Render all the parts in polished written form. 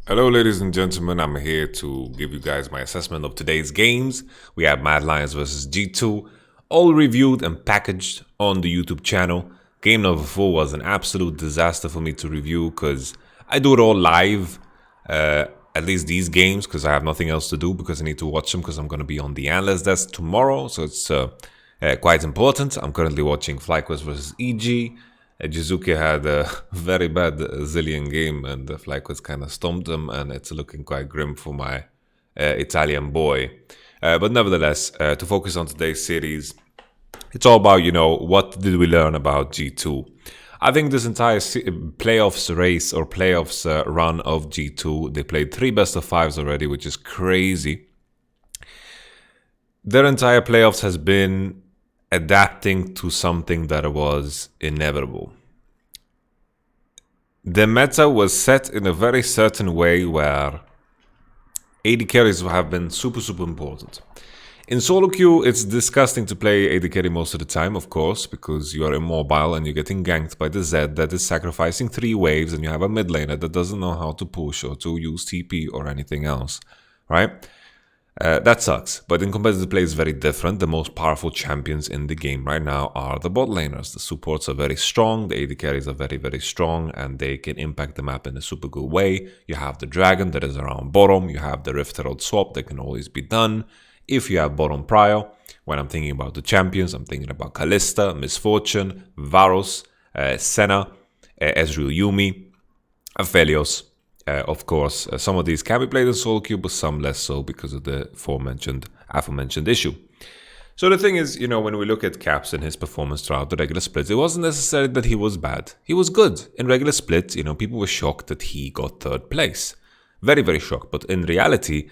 Hello, ladies and gentlemen. I'm here to give you guys my assessment of today's games. We have Mad Lions versus G2, all reviewed and packaged on the YouTube channel. Game number 4 was an absolute disaster for me to review because I do it all live, at least these games, because I have nothing else to do because I need to watch them because I'm going to be on the analyst desk tomorrow, so it's quite important. I'm currently watching FlyQuest versus EG. Jizuki had a very bad Zillion game, and the FlyQuest kind of stomped him, and it's looking quite grim for my Italian boy. But nevertheless, to focus on today's series, it's all about, what did we learn about G2? I think this entire playoffs race or playoffs run of G2, they played 3 best of 5s already, which is crazy. Their entire playoffs has been adapting to something that was inevitable. The meta was set in a very certain way where AD carries have been super important. In solo queue, it's disgusting to play AD carry most of the time, of course, because you are immobile and you're getting ganked by the Zed that is sacrificing 3 waves, and you have a mid laner that doesn't know how to push or to use TP or anything else, right? That sucks, but in competitive play it's very different. The most powerful champions in the game right now are the bot laners. The supports are very strong, the AD carries are very strong, and they can impact the map in a super good way. You have the dragon that is around bottom, you have the Rift Herald swap that can always be done. If you have bottom prio, when I'm thinking about the champions, I'm thinking about Kalista, Misfortune, Varus, Senna, Ezreal Yumi, Aphelios. Of course, some of these can be played in solo queue, but some less so because of the aforementioned issue. So the thing is, when we look at Caps and his performance throughout the regular splits, it wasn't necessarily that he was bad. He was good. In regular split, people were shocked that he got 3rd place. Very shocked. But in reality,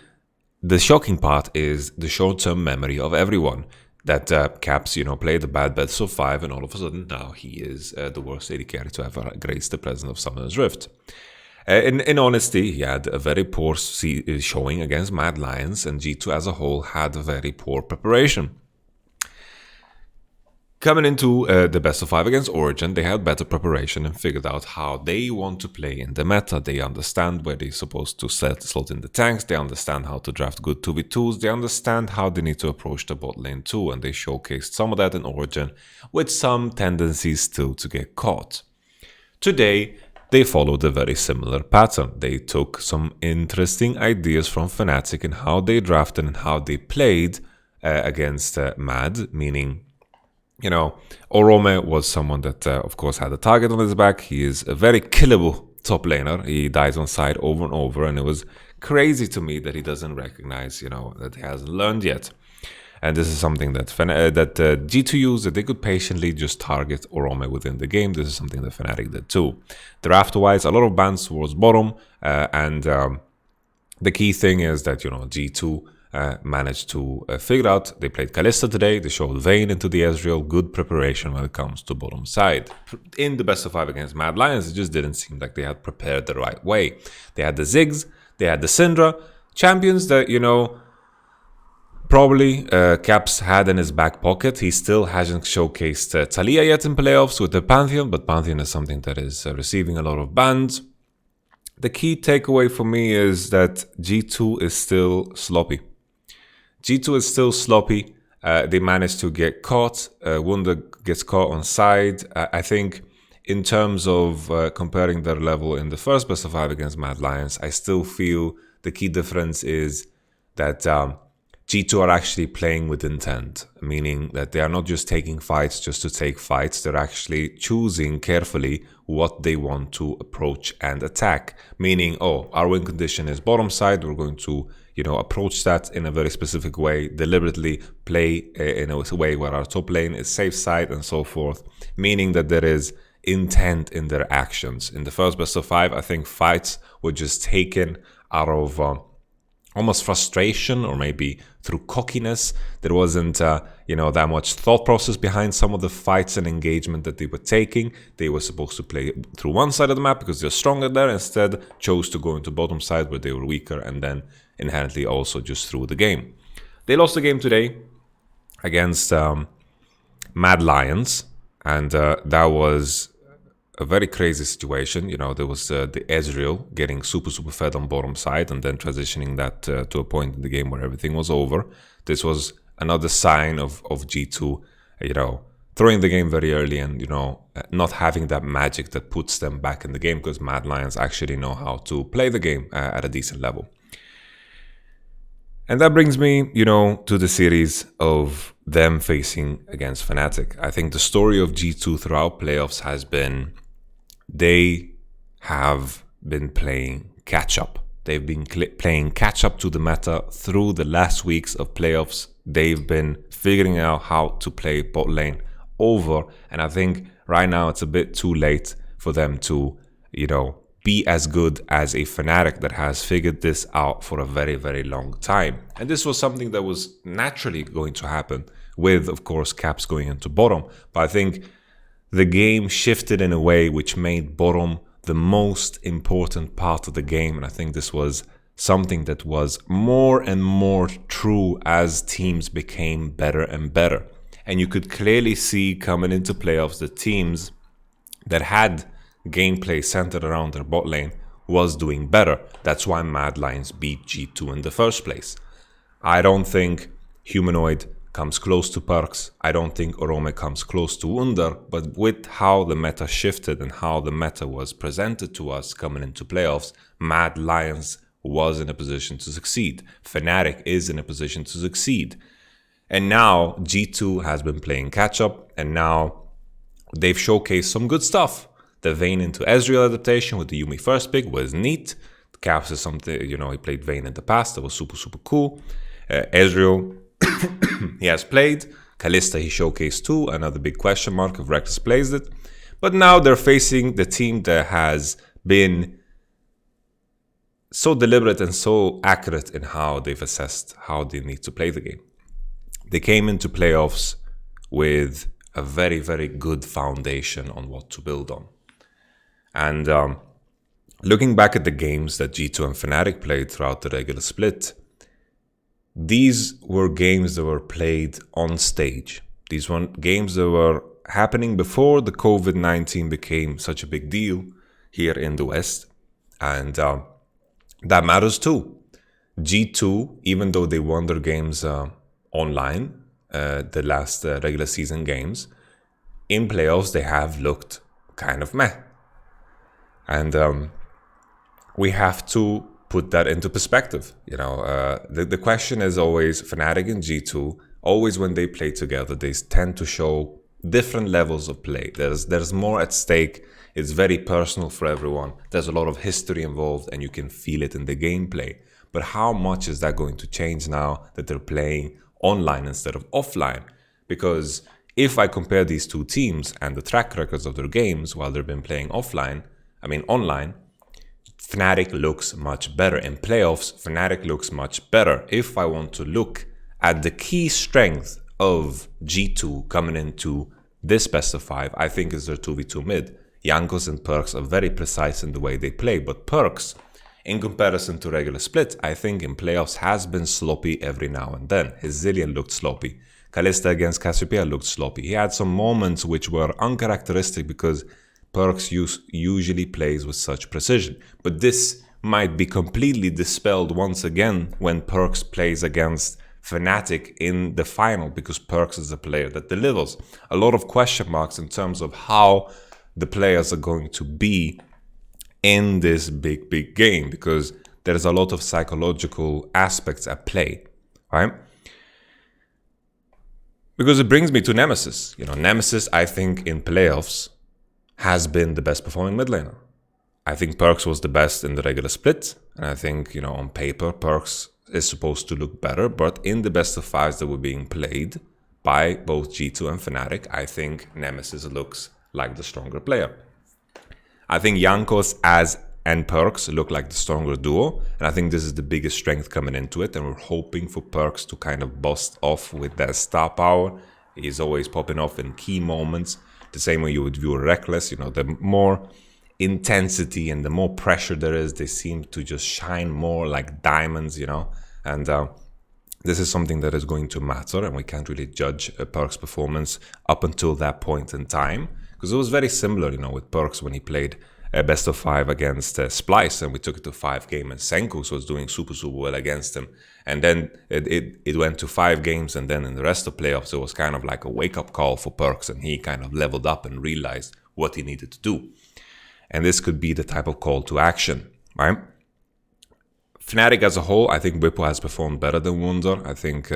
the shocking part is the short-term memory of everyone. That Caps, played a bad best of 5, and all of a sudden now he is the worst AD carry to ever grace the presence of Summoner's Rift. In honesty, he had a very poor showing against Mad Lions, and G2 as a whole had a very poor preparation. Coming into the best of 5 against Origin, they had better preparation and figured out how they want to play in the meta. They understand where they're supposed to slot in the tanks, they understand how to draft good 2v2s, they understand how they need to approach the bot lane too, and they showcased some of that in Origin, with some tendencies still to get caught. Today, they followed a very similar pattern. They took some interesting ideas from Fnatic and how they drafted and how they played against Mad, meaning, Orome was someone that, of course, had a target on his back. He is a very killable top laner. He dies on side over and over, and it was crazy to me that he doesn't recognize, that he hasn't learned yet. And this is something that G2 used, that they could patiently just target Orome within the game. This is something that Fnatic did too. Draft-wise, a lot of bans towards bottom, and the key thing is that, G2 managed to figure out. They played Kalista today, they showed Vayne into the Ezreal, good preparation when it comes to bottom side. In the best of 5 against Mad Lions, it just didn't seem like they had prepared the right way. They had the Ziggs, they had the Syndra, champions that, probably Caps had in his back pocket. He still hasn't showcased Talia yet in playoffs with the Pantheon, but Pantheon is something that is receiving a lot of bans. The key takeaway for me is that G2 is still sloppy. G2 is still sloppy. They managed to get caught. Wunder gets caught on side. I think in terms of comparing their level in the first best of 5 against Mad Lions, I still feel the key difference is that G2 are actually playing with intent, meaning that they are not just taking fights just to take fights, they're actually choosing carefully what they want to approach and attack. Meaning, our win condition is bottom side, we're going to, approach that in a very specific way, deliberately play in a way where our top lane is safe side and so forth, meaning that there is intent in their actions. In the first best of 5, I think fights were just taken out of almost frustration, or maybe through cockiness. There wasn't, that much thought process behind some of the fights and engagement that they were taking. They were supposed to play through one side of the map because they're stronger there. Instead, chose to go into bottom side where they were weaker, and then inherently also just threw the game. They lost the game today against Mad Lions, and that was a very crazy situation. You know, there was the Ezreal getting super fed on bottom side and then transitioning that to a point in the game where everything was over. This was another sign of G2, you know, throwing the game very early and, you know, not having that magic that puts them back in the game, because Mad Lions actually know how to play the game at a decent level. And that brings me, you know, to the series of them facing against Fnatic. I think the story of G2 throughout playoffs has been they have been playing catch-up. They've been playing catch-up to the meta through the last weeks of playoffs. They've been figuring out how to play bot lane over. And I think right now it's a bit too late for them to, you know, be as good as a Fnatic that has figured this out for a very, very long time. And this was something that was naturally going to happen with, of course, Caps going into bottom. But I think the game shifted in a way which made bottom the most important part of the game. And I think this was something that was more and more true as teams became better and better. And you could clearly see coming into playoffs the teams that had gameplay centered around their bot lane was doing better. That's why Mad Lions beat G2 in the first place. I don't think Humanoid comes close to Perks. I don't think Orome comes close to Wunder, but with how the meta shifted and how the meta was presented to us coming into playoffs, Mad Lions was in a position to succeed. Fnatic is in a position to succeed. And now G2 has been playing catch up, and now they've showcased some good stuff. The Vayne into Ezreal adaptation with the Yuumi first pick was neat. Caps is something, you know, he played Vayne in the past. That was super cool. Ezreal, he has played. Kalista, he showcased too. Another big question mark if Reckless plays it. But now they're facing the team that has been so deliberate and so accurate in how they've assessed how they need to play the game. They came into playoffs with a very, very good foundation on what to build on. And looking back at the games that G2 and Fnatic played throughout the regular split, these were games that were played on stage. These were games that were happening before the COVID-19 became such a big deal here in the West. And that matters too. G2, even though they won their games online, the last regular season games, in playoffs they have looked kind of meh. And we have to put that into perspective. You know, the question is always, Fnatic and G2, always when they play together, they tend to show different levels of play. There's more at stake. It's very personal for everyone. There's a lot of history involved, and you can feel it in the gameplay. But how much is that going to change now that they're playing online instead of offline? Because if I compare these two teams and the track records of their games while they've been playing online, Fnatic looks much better. In playoffs, Fnatic looks much better. If I want to look at the key strength of G2 coming into this best of 5, I think is their 2v2 mid. Jankos and Perks are very precise in the way they play, but Perks, in comparison to regular split, I think in playoffs has been sloppy every now and then. His Zillion looked sloppy. Kalista against Cassiopeia looked sloppy. He had some moments which were uncharacteristic because Perks usually plays with such precision. But this might be completely dispelled once again when Perks plays against Fnatic in the final, because Perks is a player that delivers. A lot of question marks in terms of how the players are going to be in this big game, because there's a lot of psychological aspects at play, right? Because it brings me to Nemesis. You know, Nemesis, I think in playoffs has been the best performing mid laner. I think Perks was the best in the regular split, and I think, you know, on paper Perks is supposed to look better, but in the best of 5s that were being played by both G2 and Fnatic, I think Nemesis looks like the stronger player. I think Jankos and Perks look like the stronger duo, and I think this is the biggest strength coming into it, and we're hoping for Perks to kind of bust off with that star power. He's always popping off in key moments, the same way you would view Reckless. You know, the more intensity and the more pressure there is, they seem to just shine more like diamonds, you know, and this is something that is going to matter, and we can't really judge a Perks performance up until that point in time, Because it was very similar, with Perks when he played a best of 5 against Splice, and we took it to 5 games, and Senkus was doing super well against him. And then it went to 5 games, and then in the rest of playoffs, it was kind of like a wake-up call for Perks, and he kind of leveled up and realized what he needed to do. And this could be the type of call to action, right? Fnatic as a whole, I think Bwipo has performed better than Wunder. I think,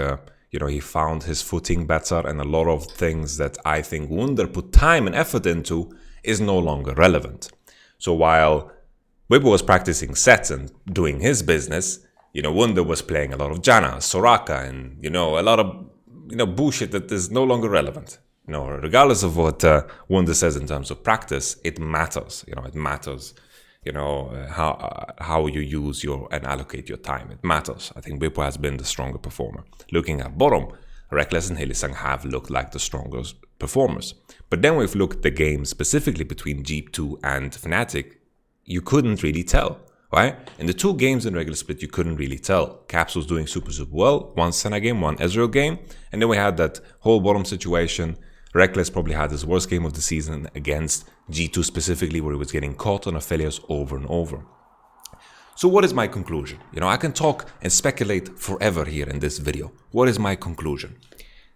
he found his footing better, and a lot of things that I think Wunder put time and effort into is no longer relevant. So while Bwipo was practicing sets and doing his business, Wunder was playing a lot of Janna, Soraka, and, a lot of, bullshit that is no longer relevant. Regardless of what Wunder says in terms of practice, it matters. It matters, how you use and allocate your time. It matters. I think Bwipo has been the stronger performer. Looking at bottom, Reckless and Hylissang have looked like the strongest performers. But then we've looked at the game specifically between G2 and Fnatic, you couldn't really tell, right? In the 2 games in regular split, you couldn't really tell. Caps was doing super well, one Senna game, one Ezreal game, and then we had that whole bottom situation. Reckless probably had his worst game of the season against G2 specifically, where he was getting caught on failures over and over. So what is my conclusion? I can talk and speculate forever here in this video. What is my conclusion?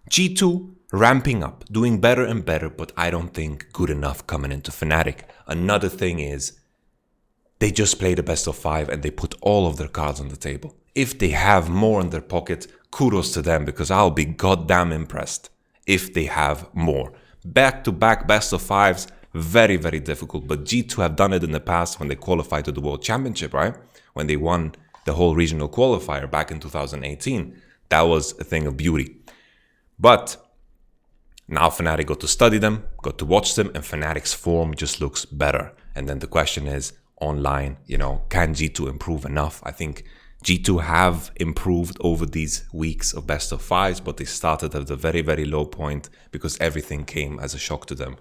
G2 ramping up, doing better and better, but I don't think good enough coming into Fnatic. Another thing is, they just played the best of 5 and they put all of their cards on the table. If they have more in their pocket, kudos to them, because I'll be goddamn impressed if they have more. Back-to-back best of 5s, very, very difficult. But G2 have done it in the past when they qualified to the World Championship, right? When they won the whole regional qualifier back in 2018. That was a thing of beauty. But now Fnatic got to study them, got to watch them, and Fnatic's form just looks better. And then the question is, online, can G2 improve enough? I think G2 have improved over these weeks of best of 5s, but they started at a very, very low point because everything came as a shock to them.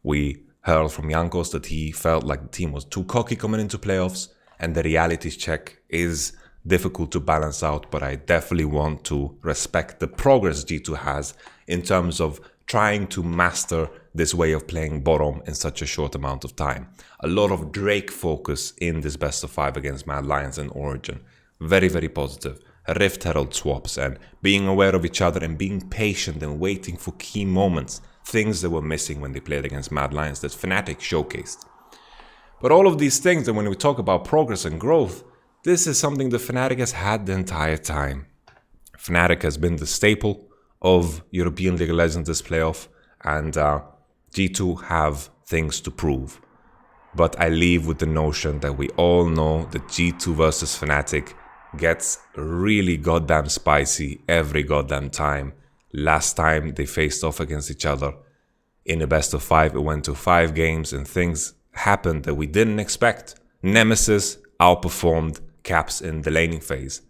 We heard from Jankos that he felt like the team was too cocky coming into playoffs, and the reality check is difficult to balance out, but I definitely want to respect the progress G2 has in terms of trying to master this way of playing bottom in such a short amount of time. A lot of Drake focus in this best of 5 against Mad Lions and Origin. Very, very positive. Rift Herald swaps and being aware of each other and being patient and waiting for key moments. Things that were missing when they played against Mad Lions that Fnatic showcased. But all of these things, and when we talk about progress and growth, this is something that Fnatic has had the entire time. Fnatic has been the staple of European League of Legends this playoff, and G2 have things to prove. But I leave with the notion that we all know that G2 versus Fnatic gets really goddamn spicy every goddamn time. Last time they faced off against each other in a best of 5, it went to 5 games and things happened that we didn't expect. Nemesis outperformed Caps in the laning phase.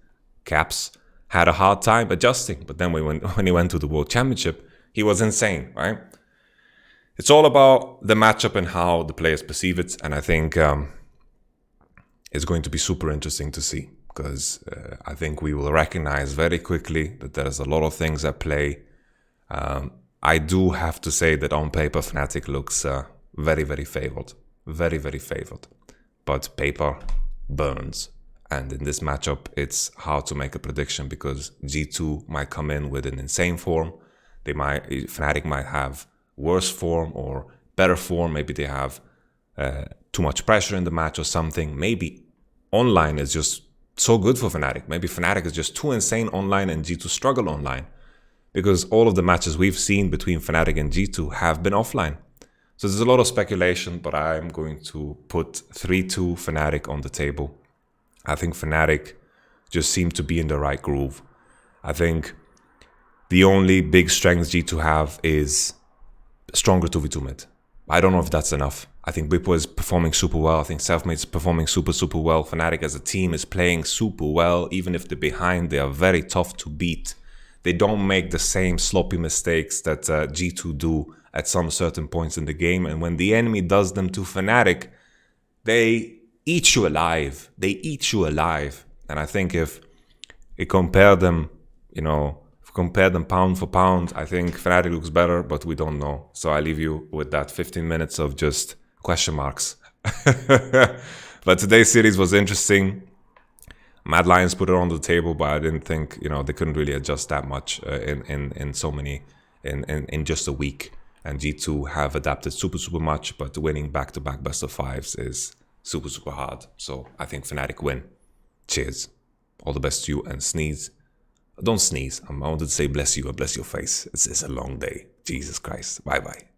Caps had a hard time adjusting, but then when he went to the World Championship, he was insane, right? It's all about the matchup and how the players perceive it, and I think it's going to be super interesting to see, because I think we will recognize very quickly that there's a lot of things at play. I do have to say that on paper, Fnatic looks very, very favored. Very, very favored. But paper burns. And in this matchup, it's hard to make a prediction because G2 might come in with an insane form. Fnatic might have worse form or better form. Maybe they have too much pressure in the match or something. Maybe online is just so good for Fnatic. Maybe Fnatic is just too insane online and G2 struggle online. Because all of the matches we've seen between Fnatic and G2 have been offline. So there's a lot of speculation, but I'm going to put 3-2 Fnatic on the table. I think Fnatic just seem to be in the right groove. I think the only big strength G2 have is stronger 2v2 mid. I don't know if that's enough. I think Bwipo is performing super well. I think Selfmade's performing super, super well. Fnatic as a team is playing super well. Even if they're behind, they are very tough to beat. They don't make the same sloppy mistakes that G2 do at some certain points in the game. And when the enemy does them to Fnatic, they eat you alive. They eat you alive. And I think if we compare them, if compare them pound for pound, I think Fnatic looks better, but we don't know. So I leave you with that 15 minutes of just question marks. But today's series was interesting. Mad Lions put it on the table, but I didn't think, you know, they couldn't really adjust that much in so many, in just a week. And G2 have adapted super much, but winning back-to-back best of fives is super hard. So I think Fnatic win. Cheers. All the best to you, and sneeze. Don't sneeze. I wanted to say bless you, or bless your face. It's a long day. Jesus Christ. Bye-bye.